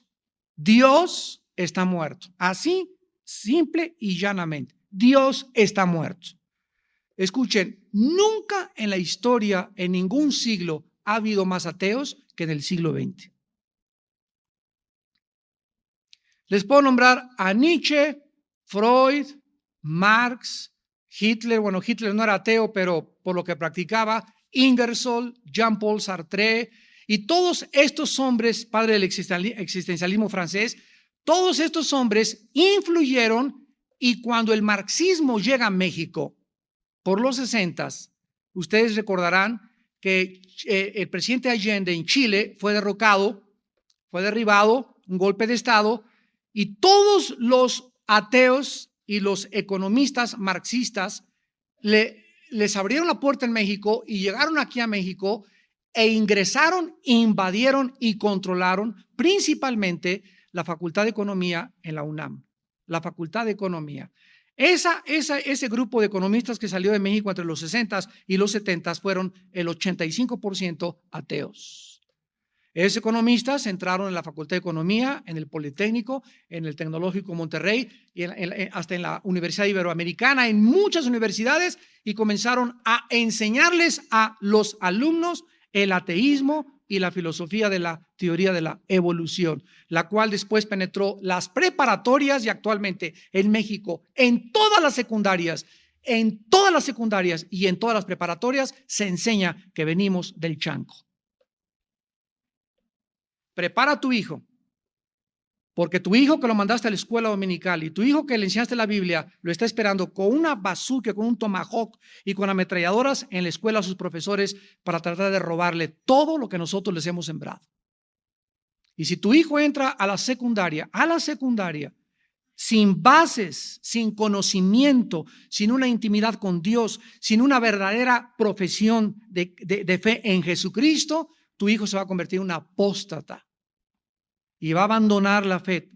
Dios está muerto. Así, simple y llanamente. Dios está muerto. Escuchen, nunca en la historia, en ningún siglo, ha habido más ateos que en el siglo XX. Les puedo nombrar a Nietzsche, Freud, Marx, Hitler. Bueno, Hitler no era ateo, pero por lo que practicaba, Ingersoll, Jean-Paul Sartre y todos estos hombres, padre del existencialismo francés, todos estos hombres influyeron, y cuando el marxismo llega a México por los 60s, ustedes recordarán que el presidente Allende en Chile fue derrocado, fue derribado, un golpe de Estado, y todos los ateos y los economistas marxistas les abrieron la puerta en México y llegaron aquí a México e ingresaron, invadieron y controlaron principalmente la Facultad de Economía en la UNAM, la Facultad de Economía. Ese grupo de economistas que salió de México entre los 60s y los 70s fueron el 85% ateos. Esos economistas entraron en la Facultad de Economía, en el Politécnico, en el Tecnológico Monterrey, y hasta en la Universidad Iberoamericana, en muchas universidades, y comenzaron a enseñarles a los alumnos el ateísmo y la filosofía de la teoría de la evolución, la cual después penetró las preparatorias y actualmente en México, en todas las secundarias y en todas las preparatorias se enseña que venimos del chango. Prepara a tu hijo, porque tu hijo que lo mandaste a la escuela dominical y tu hijo que le enseñaste la Biblia lo está esperando con una bazooka, con un tomahawk y con ametralladoras en la escuela a sus profesores para tratar de robarle todo lo que nosotros les hemos sembrado. Y si tu hijo entra a la secundaria, sin bases, sin conocimiento, sin una intimidad con Dios, sin una verdadera profesión de fe en Jesucristo, tu hijo se va a convertir en un apóstata y va a abandonar la fe.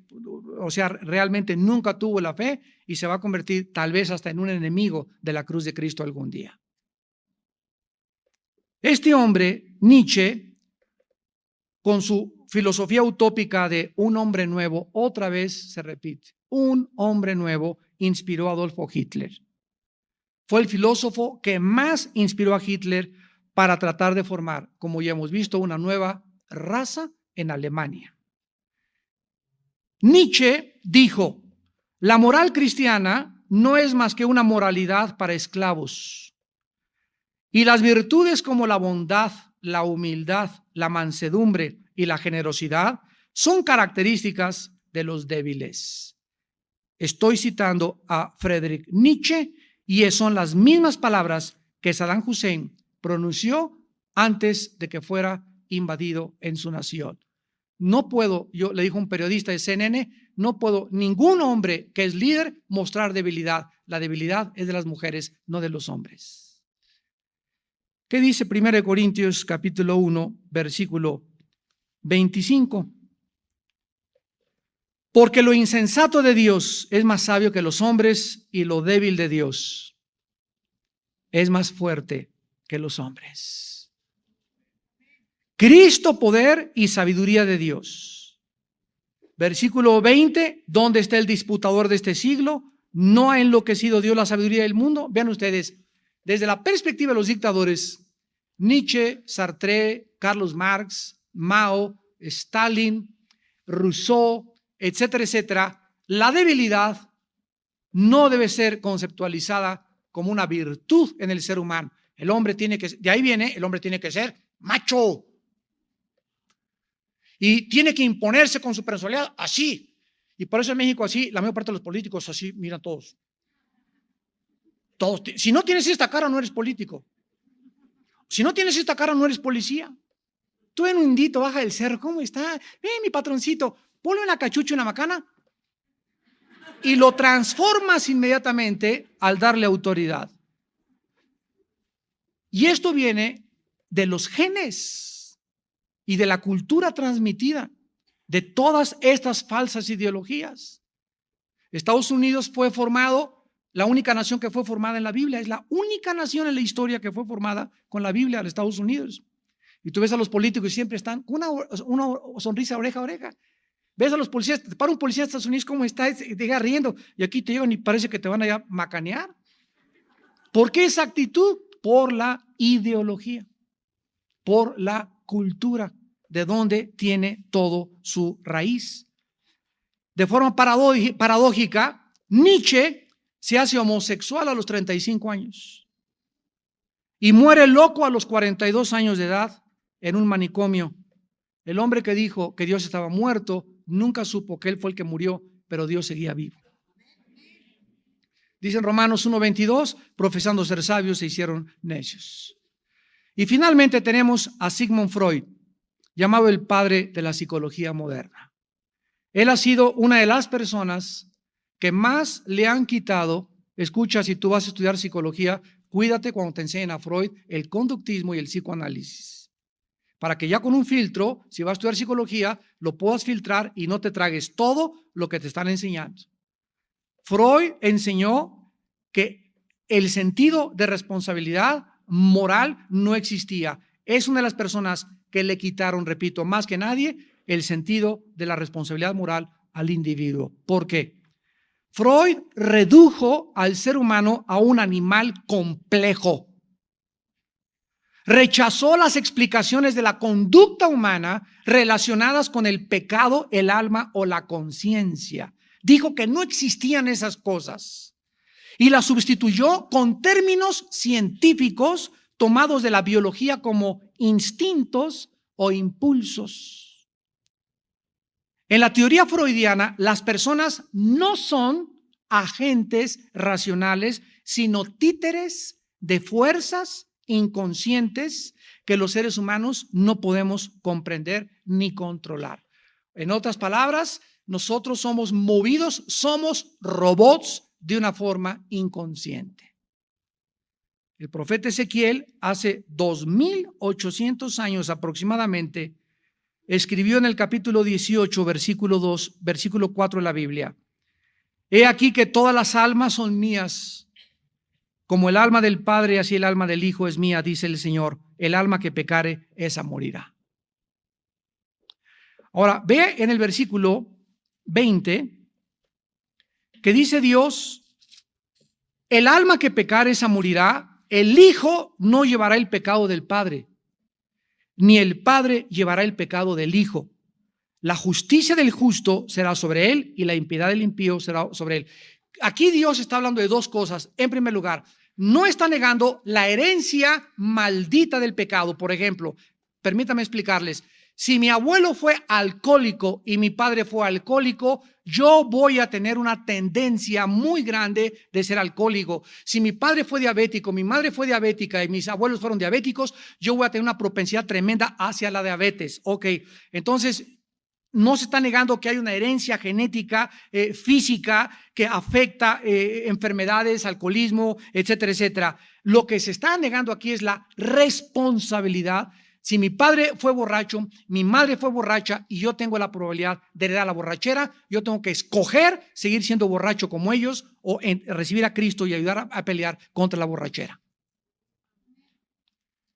O sea, realmente nunca tuvo la fe y se va a convertir tal vez hasta en un enemigo de la cruz de Cristo algún día. Este hombre, Nietzsche, con su filosofía utópica de un hombre nuevo, otra vez se repite, un hombre nuevo inspiró a Adolfo Hitler. Fue el filósofo que más inspiró a Hitler para tratar de formar, como ya hemos visto, una nueva raza en Alemania. Nietzsche dijo: la moral cristiana no es más que una moralidad para esclavos, y las virtudes como la bondad, la humildad, la mansedumbre y la generosidad son características de los débiles. Estoy citando a Friedrich Nietzsche y son las mismas palabras que Saddam Hussein pronunció antes de que fuera invadido en su nación. No puedo, yo le dijo un periodista de CNN, no puedo ningún hombre que es líder mostrar debilidad. La debilidad es de las mujeres, no de los hombres. ¿Qué dice 1 Corintios capítulo 1, versículo 25? Porque lo insensato de Dios es más sabio que los hombres, y lo débil de Dios es más fuerte que los hombres. Cristo, poder y sabiduría de Dios. Versículo 20, ¿dónde está el disputador de este siglo? ¿No ha enloquecido Dios la sabiduría del mundo? Vean ustedes, desde la perspectiva de los dictadores, Nietzsche, Sartre, Carlos Marx, Mao, Stalin, Rousseau, etcétera, etcétera, la debilidad no debe ser conceptualizada como una virtud en el ser humano. El hombre tiene que, de ahí viene, el hombre tiene que ser macho y tiene que imponerse con su personalidad así. Y por eso en México así, la mayor parte de los políticos así, miran todos. Todos. Si no tienes esta cara, no eres político. Si no tienes esta cara, no eres policía. Tú en un indito, baja del cerro, ¿cómo está? Mi patroncito, ponle una cachucha, una macana y lo transformas inmediatamente al darle autoridad. Y esto viene de los genes y de la cultura transmitida, de todas estas falsas ideologías. Estados Unidos fue formado, la única nación que fue formada en la Biblia, es la única nación en la historia que fue formada con la Biblia, los Estados Unidos. Y tú ves a los políticos y siempre están con una sonrisa oreja a oreja. Ves a los policías, te para un policía de Estados Unidos, ¿cómo está? Y te llega riendo, y aquí te llegan y parece que te van a macanear. ¿Por qué esa actitud? Por la ideología, por la cultura, de donde tiene todo su raíz. De forma paradójica, Nietzsche se hace homosexual a los 35 años y muere loco a los 42 años de edad en un manicomio. El hombre que dijo que Dios estaba muerto nunca supo que él fue el que murió, pero Dios seguía vivo. Dice en Romanos 1:22, profesando ser sabios se hicieron necios. Y finalmente tenemos a Sigmund Freud, llamado el padre de la psicología moderna. Él ha sido una de las personas que más le han quitado. Escucha, si tú vas a estudiar psicología, cuídate cuando te enseñen a Freud el conductismo y el psicoanálisis, para que ya con un filtro, si vas a estudiar psicología, lo puedas filtrar y no te tragues todo lo que te están enseñando. Freud enseñó que el sentido de responsabilidad moral no existía. Es una de las personas que le quitaron, repito, más que nadie, el sentido de la responsabilidad moral al individuo. ¿Por qué? Freud redujo al ser humano a un animal complejo. Rechazó las explicaciones de la conducta humana relacionadas con el pecado, el alma o la conciencia. Dijo que no existían esas cosas y las sustituyó con términos científicos tomados de la biología como instintos o impulsos. En la teoría freudiana, las personas no son agentes racionales, sino títeres de fuerzas inconscientes que los seres humanos no podemos comprender ni controlar. En otras palabras, nosotros somos movidos, somos robots de una forma inconsciente. El profeta Ezequiel, hace 2800 años aproximadamente, escribió en el capítulo 18, versículo 2, versículo 4 de la Biblia: he aquí que todas las almas son mías, como el alma del Padre, así el alma del Hijo es mía, dice el Señor. El alma que pecare, esa morirá. Ahora, ve en el versículo 20 que dice Dios El alma que pecare, esa morirá. El Hijo no llevará el pecado del Padre, ni el Padre llevará el pecado del Hijo. La justicia del justo será sobre él y la impiedad del impío será sobre él. Aquí Dios está hablando de dos cosas. En primer lugar, no está negando la herencia maldita del pecado. Por ejemplo, permítame explicarles. Si mi abuelo fue alcohólico y mi padre fue alcohólico, yo voy a tener una tendencia muy grande de ser alcohólico. Si mi padre fue diabético, mi madre fue diabética y mis abuelos fueron diabéticos, yo voy a tener una propensidad tremenda hacia la diabetes. Ok, entonces no se está negando que hay una herencia genética, física, que afecta enfermedades, alcoholismo, etcétera, etcétera. Lo que se está negando aquí es la responsabilidad. Si mi padre fue borracho, mi madre fue borracha y yo tengo la probabilidad de heredar la borrachera, yo tengo que escoger seguir siendo borracho como ellos o recibir a Cristo y ayudar a pelear contra la borrachera.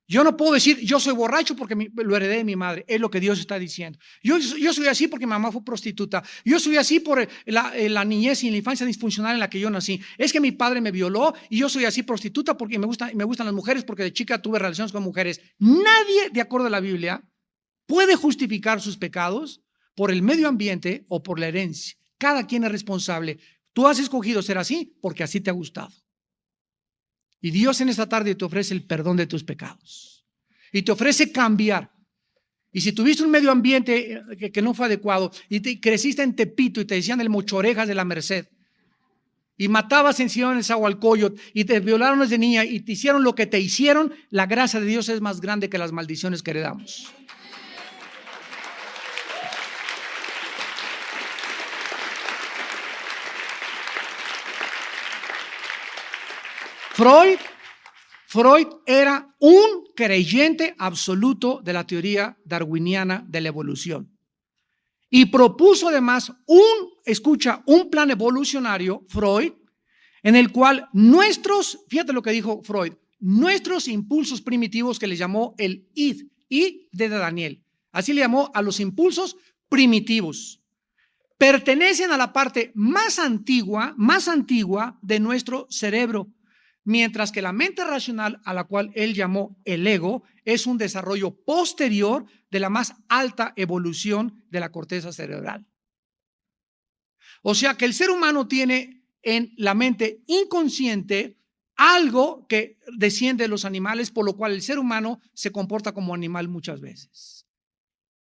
Yo no puedo decir, yo soy borracho porque lo heredé de mi madre. Es lo que Dios está diciendo. Yo soy así porque mi mamá fue prostituta. Yo soy así por la niñez y la infancia disfuncional en la que yo nací. Es que mi padre me violó y yo soy así prostituta porque me gustan las mujeres porque de chica tuve relaciones con mujeres. Nadie, de acuerdo a la Biblia, puede justificar sus pecados por el medio ambiente o por la herencia. Cada quien es responsable. Tú has escogido ser así porque así te ha gustado. Y Dios en esta tarde te ofrece el perdón de tus pecados. Y te ofrece cambiar. Y si tuviste un medio ambiente que no fue adecuado y creciste en Tepito y te decían el mochorejas de la Merced y matabas en Ciudad Nezahualcóyotl y te violaron desde niña y te hicieron lo que te hicieron, la gracia de Dios es más grande que las maldiciones que heredamos. Freud era un creyente absoluto de la teoría darwiniana de la evolución y propuso además un plan evolucionario, Freud, en el cual fíjate lo que dijo Freud, nuestros impulsos primitivos, que le llamó el id de Daniel, así le llamó a los impulsos primitivos, pertenecen a la parte más antigua de nuestro cerebro. Mientras que la mente racional, a la cual él llamó el ego, es un desarrollo posterior de la más alta evolución de la corteza cerebral. O sea que el ser humano tiene en la mente inconsciente algo que desciende de los animales, por lo cual el ser humano se comporta como animal muchas veces.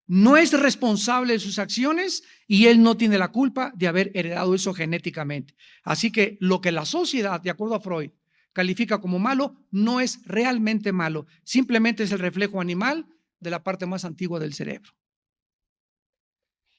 No es responsable de sus acciones y él no tiene la culpa de haber heredado eso genéticamente. Así que lo que la sociedad, de acuerdo a Freud, califica como malo, no es realmente malo, simplemente es el reflejo animal de la parte más antigua del cerebro.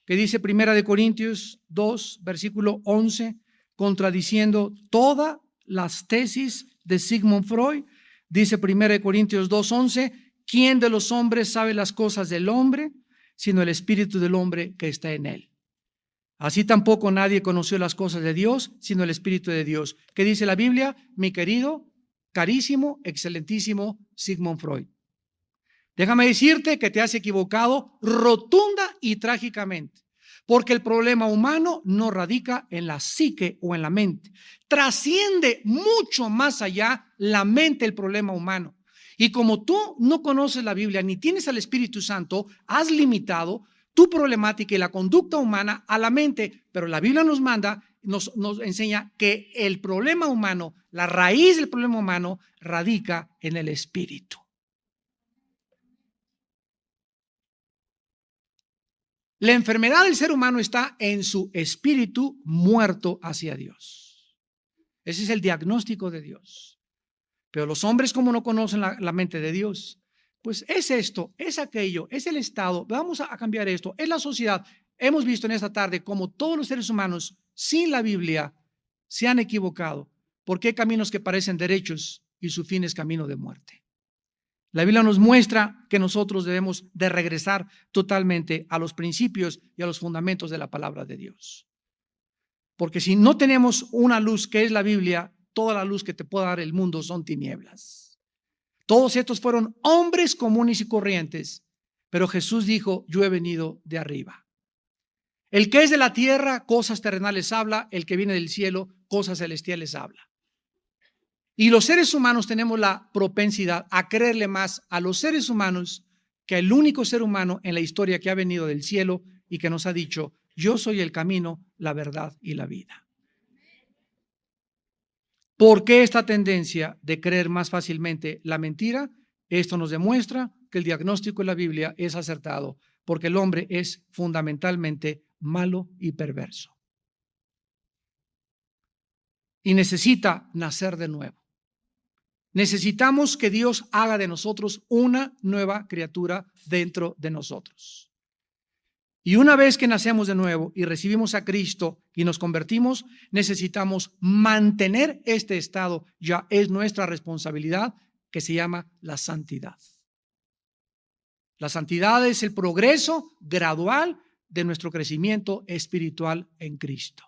Que dice 1 Corintios 2, versículo 11, contradiciendo todas las tesis de Sigmund Freud, dice 1 Corintios 2, 11, ¿quién de los hombres sabe las cosas del hombre, sino el espíritu del hombre que está en él? Así tampoco nadie conoció las cosas de Dios, sino el Espíritu de Dios. ¿Qué dice la Biblia? Mi querido, carísimo, excelentísimo Sigmund Freud. Déjame decirte que te has equivocado rotunda y trágicamente, porque el problema humano no radica en la psique o en la mente. Trasciende mucho más allá la mente el problema humano. Y como tú no conoces la Biblia ni tienes al Espíritu Santo, has limitado tu problemática y la conducta humana a la mente, pero la Biblia nos enseña que el problema humano, la raíz del problema humano radica en el espíritu. La enfermedad del ser humano está en su espíritu muerto hacia Dios. Ese es el diagnóstico de Dios. Pero los hombres, como no conocen la mente de Dios, pues es esto, es aquello, es el Estado, vamos a cambiar esto, es la sociedad. Hemos visto en esta tarde cómo todos los seres humanos sin la Biblia se han equivocado, porque hay caminos que parecen derechos y su fin es camino de muerte. La Biblia nos muestra que nosotros debemos de regresar totalmente a los principios y a los fundamentos de la palabra de Dios. Porque si no tenemos una luz que es la Biblia, toda la luz que te pueda dar el mundo son tinieblas. Todos estos fueron hombres comunes y corrientes, pero Jesús dijo, yo he venido de arriba. El que es de la tierra, cosas terrenales habla, el que viene del cielo, cosas celestiales habla. Y los seres humanos tenemos la propensidad a creerle más a los seres humanos que el único ser humano en la historia que ha venido del cielo y que nos ha dicho: yo soy el camino, la verdad y la vida. ¿Por qué esta tendencia de creer más fácilmente la mentira? Esto nos demuestra que el diagnóstico de la Biblia es acertado, porque el hombre es fundamentalmente malo y perverso. Y necesita nacer de nuevo. Necesitamos que Dios haga de nosotros una nueva criatura dentro de nosotros. Y una vez que nacemos de nuevo y recibimos a Cristo y nos convertimos, necesitamos mantener este estado. Ya es nuestra responsabilidad, que se llama la santidad. La santidad es el progreso gradual de nuestro crecimiento espiritual en Cristo.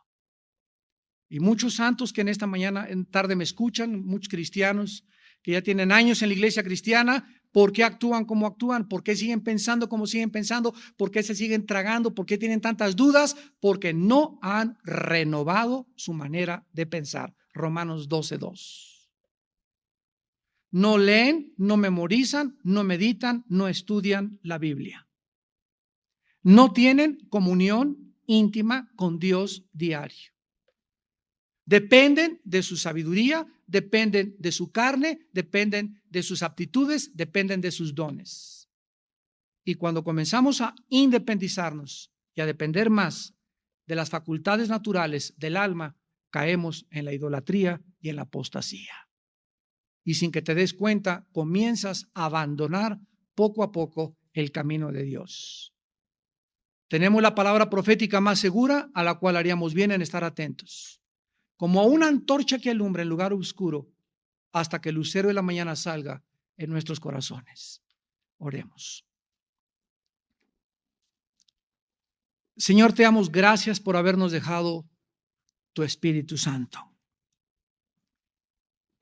Y muchos santos que en esta mañana, en tarde me escuchan, muchos cristianos que ya tienen años en la iglesia cristiana, ¿por qué actúan como actúan? ¿Por qué siguen pensando como siguen pensando? ¿Por qué se siguen tragando? ¿Por qué tienen tantas dudas? Porque no han renovado su manera de pensar. Romanos 12:2. No leen, no memorizan, no meditan, no estudian la Biblia. No tienen comunión íntima con Dios diario. Dependen de su sabiduría, dependen de su carne, dependen de sus aptitudes, dependen de sus dones. Y cuando comenzamos a independizarnos y a depender más de las facultades naturales del alma, caemos en la idolatría y en la apostasía. Y sin que te des cuenta, comienzas a abandonar poco a poco el camino de Dios. Tenemos la palabra profética más segura, a la cual haríamos bien en estar atentos. Como una antorcha que alumbra en lugar oscuro, hasta que el lucero de la mañana salga en nuestros corazones. Oremos. Señor, te damos gracias por habernos dejado tu Espíritu Santo.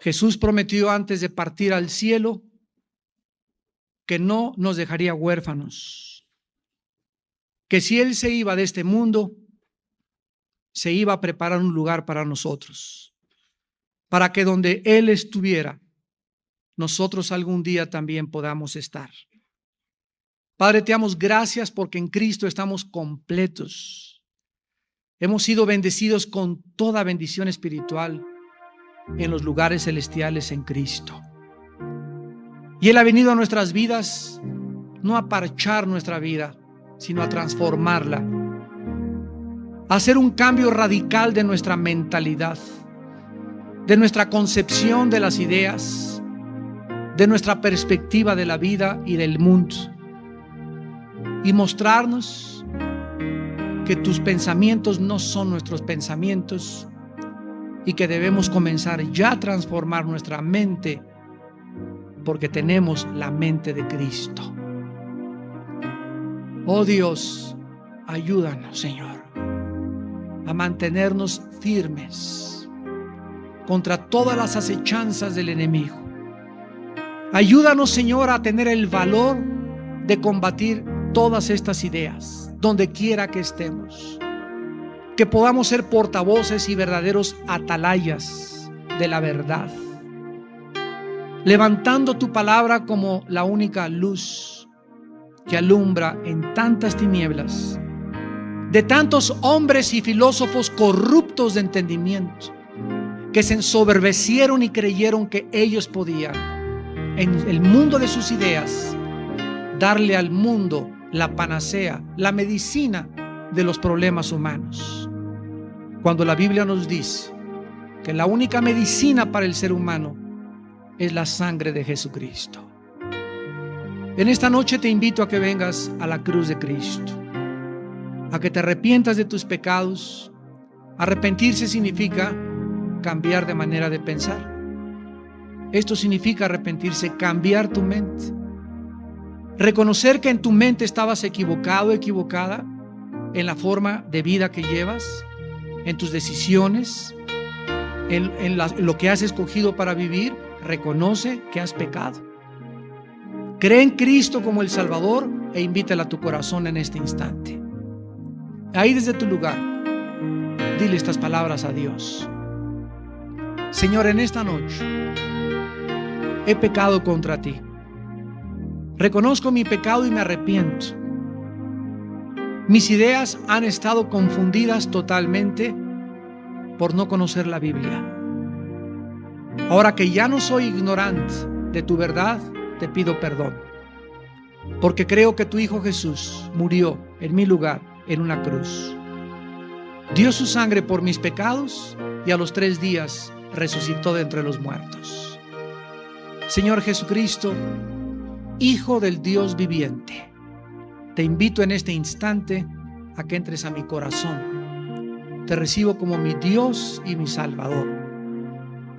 Jesús prometió antes de partir al cielo que no nos dejaría huérfanos, que si Él se iba de este mundo, se iba a preparar un lugar para nosotros, para que donde Él estuviera, nosotros algún día también podamos estar. Padre, te damos gracias porque en Cristo estamos completos. Hemos sido bendecidos con toda bendición espiritual en los lugares celestiales en Cristo. Y Él ha venido a nuestras vidas no a parchar nuestra vida, sino a transformarla, a hacer un cambio radical de nuestra mentalidad, de nuestra concepción de las ideas, de nuestra perspectiva de la vida y del mundo, y mostrarnos que tus pensamientos no son nuestros pensamientos y que debemos comenzar ya a transformar nuestra mente porque tenemos la mente de Cristo. Oh Dios, ayúdanos, Señor, a mantenernos firmes contra todas las acechanzas del enemigo. Ayúdanos, Señor, a tener el valor de combatir todas estas ideas, donde quiera que estemos. Que podamos ser portavoces y verdaderos atalayas de la verdad, levantando tu palabra como la única luz que alumbra en tantas tinieblas, de tantos hombres y filósofos corruptos de entendimiento, que se ensoberbecieron y creyeron que ellos podían, en el mundo de sus ideas, darle al mundo la panacea, la medicina de los problemas humanos. Cuando la Biblia nos dice que la única medicina para el ser humano es la sangre de Jesucristo. En esta noche te invito a que vengas a la cruz de Cristo, a que te arrepientas de tus pecados. Arrepentirse significa cambiar de manera de pensar. Esto significa arrepentirse, cambiar tu mente. Reconocer que en tu mente estabas equivocado, equivocada en la forma de vida que llevas, en tus decisiones, en lo que has escogido para vivir. Reconoce que has pecado. Cree en Cristo como el Salvador e invítala a tu corazón en este instante. Ahí desde tu lugar, dile estas palabras a Dios. Señor, en esta noche he pecado contra ti. Reconozco mi pecado y me arrepiento. Mis ideas han estado confundidas totalmente por no conocer la Biblia. Ahora que ya no soy ignorante de tu verdad, te pido perdón, porque creo que tu Hijo Jesús murió en mi lugar en una cruz. Dio su sangre por mis pecados y a los 3 días resucitó de entre los muertos. Señor Jesucristo, Hijo del Dios viviente, te invito en este instante a que entres a mi corazón. Te recibo como mi Dios y mi Salvador.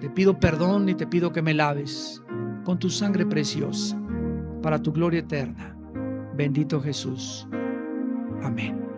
Te pido perdón y te pido que me laves con tu sangre preciosa para tu gloria eterna. Bendito Jesús. Amén.